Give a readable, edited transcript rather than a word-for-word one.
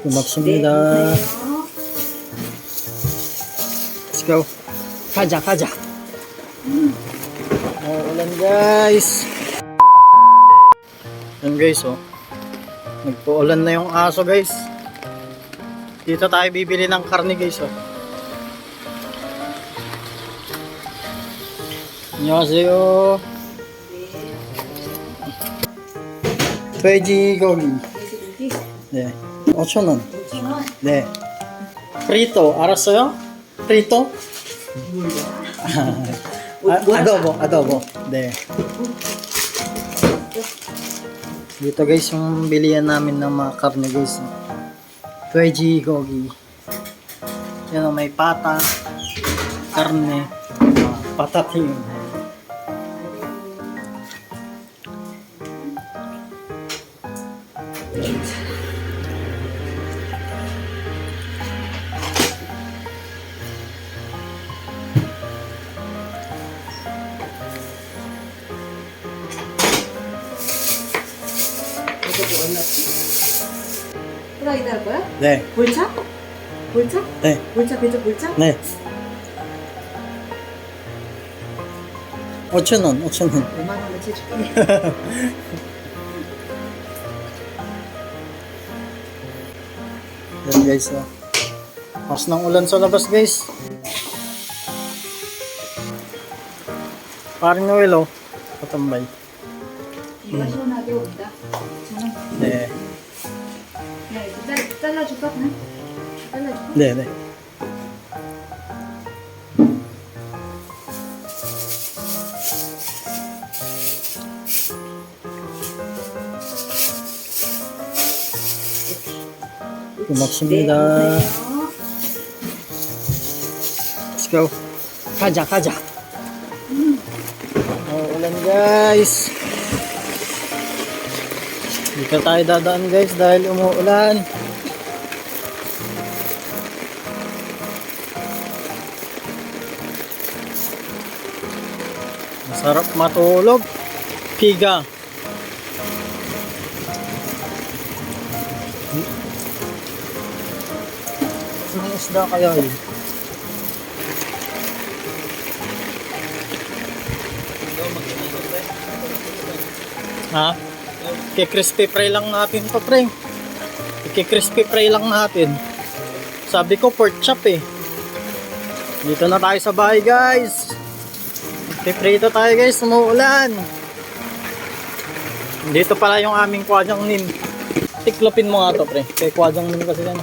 고맙습니다. Let's go. 가자. Ulan guys. Yan guys oh. Nagpo-ulan na yung aso guys. Dito tayo bibili ng karne guys oh. 안녕하세요. 돼지 고기. 네. 5,000원. 네. 프리토 알았어요? 프리토? adobo. 네. Dito guys yung bilihan namin ng mga karne guys. 돼지 gogi. Yan may pata, karne, patatim. 후라이드 할 거야? 네. 볼차? 볼차? 네. 볼차 배죠 볼차? 네. 5,000원. 5만 원어치 해줄게. Yan guys oh. Mas ng ulan sa labas guys. Paring Noel oh. Patambay. 비가 시원하게 온다. 저는 네. 그냥 이렇게 잘라줄까? 그냥? 잘라줄까? 네. 고맙습니다. Let's go. 가자. Ulan guys. Dito tayo dadaan guys dahil umuulan. Masarap matulog. Piga. Anong isda kaya yun? Ha? Crispy fry lang natin to pre. Crispy fry lang natin. Sabi ko pork chop eh. Dito na tayo sa bahay guys. Prito tayo guys, umuulan. Dito pala yung aming kwadjang nin. Tiklopin mo nga to pre. Kay kwadjang nin kasi yan.